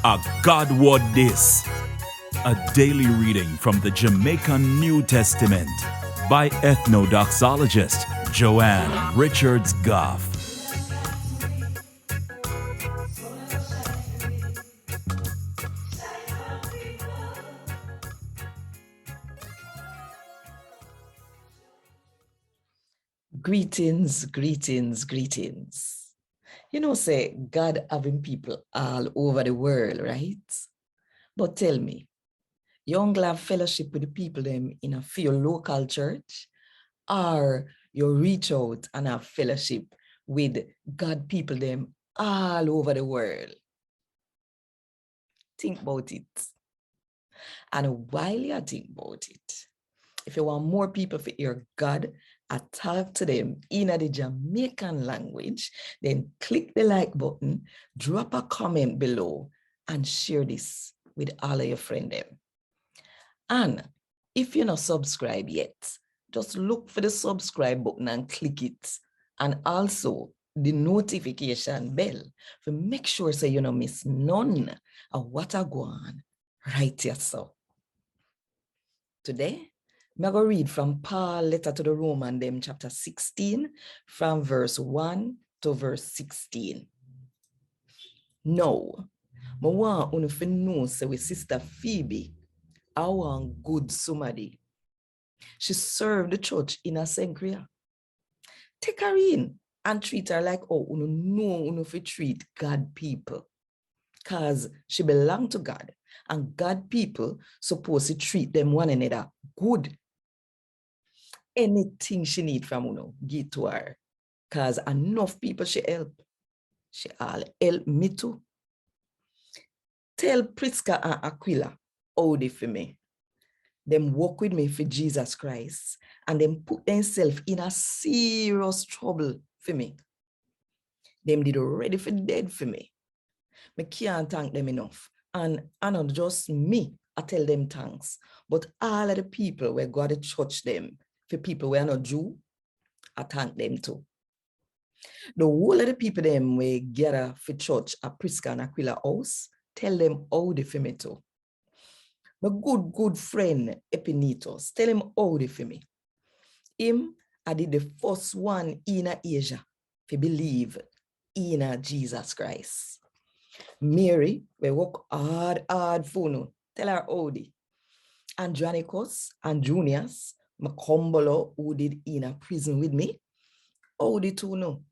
A God Word This, a daily reading from the Jamaican New Testament by Ethnodoxologist Joanne Richards Goffe. Greetings, greetings, greetings. You know, say God having people all over the world, right? But tell me, you only have fellowship with the people them in a few local church, or you reach out and have fellowship with God people them all over the world? Think about it. And while you think about it, if you want more people to hear God, I talk to them in the Jamaican language, then click the like button, drop a comment below, and share this with all of your friends. And if you're not subscribed yet, just look for the subscribe button and click it. And also the notification bell to make sure so you don't miss none of what I go on right here. So today, I'm going to read from Paul letter to the Roman, them chapter 16, from verse 1 to verse 16. Now, I want you to know, say, with Sister Phoebe, I want good somebody. She served the church in a Sancria. Take her in and treat her like, oh, you know, you know, treat God people. Because she belonged to God, and God people supposed to treat them one another good. Anything she need from you, give to her. Because enough people she help. She all help me too. Tell Prisca and Aquila how they for me. Them work with me for Jesus Christ, and them put themselves in a serious trouble for me. Them did already for dead for me. I can't thank them enough. And not just me, I tell them thanks, but all of the people where God had church them, for people who are not Jew, I thank them too. The whole of the people them we gather for church at Prisca and Aquila house, tell them how they for me too. My good friend Epinetus, tell him how they for me. Him, I did the first one in Asia to believe in Jesus Christ. Mary, we work hard for no. Tell her how they. Andronicus and Junius, my Macombolo, who did in a prison with me, how they too know.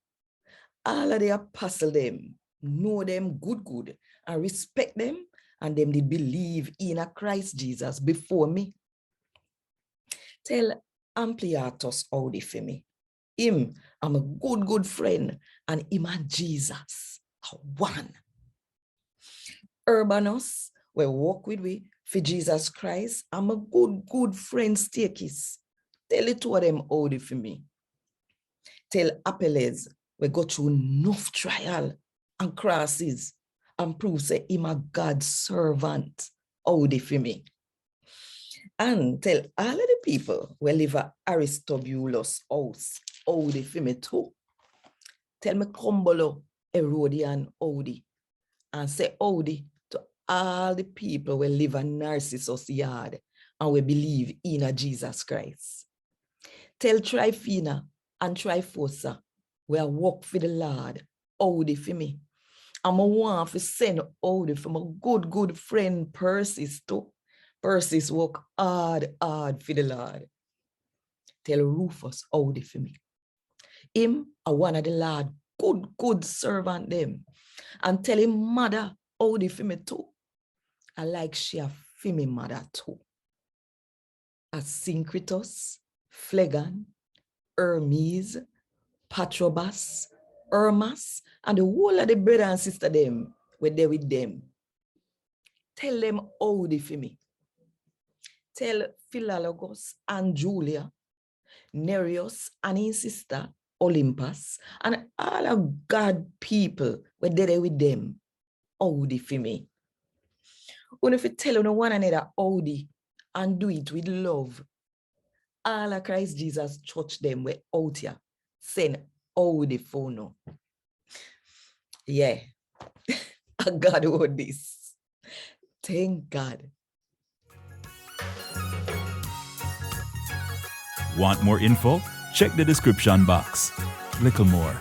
All of the apostle them, know them good, and respect them, and them did believe in a Christ Jesus before me. Tell Ampliatus how they for me. Him, I'm a good friend, and him and Jesus are one. Urbanus, we walk with we for Jesus Christ. I'm a good friend, Stakis. Tell it to them how they for me. Tell Apelles, we go through enough trial and crosses and prove say him a God's servant. How they for me. And tell all of the people we live at Aristobulus' house, how they for me too. Tell me Combolo, Herodian, Audi, and say Audi to all the people we live in Narcissus yard and we believe in Jesus Christ. Tell Trifina and Trifosa, we are work for the Lord, Audi for me. I'm a want to send Audi for my good friend Persis too. Persis work hard for the Lord. Tell Rufus Audi for me. Him a one of the Lord, good servant them. And tell him mother Audi for me too. I like she a for me mother too. Asyncritus, Phlegon, Hermes, Patrobas, Hermas, and the whole of the brother and sister them were there with them. Tell them how they for me. Tell Philologus and Julia, Nereus and his sister Olympus, and all of God people were there with them. How they for me. When if you tell one another how they and do it with love, all of Christ Jesus church them were out here. Send all the phone. Yeah, God owed this. Thank God. Want more info? Check the description box. Little more.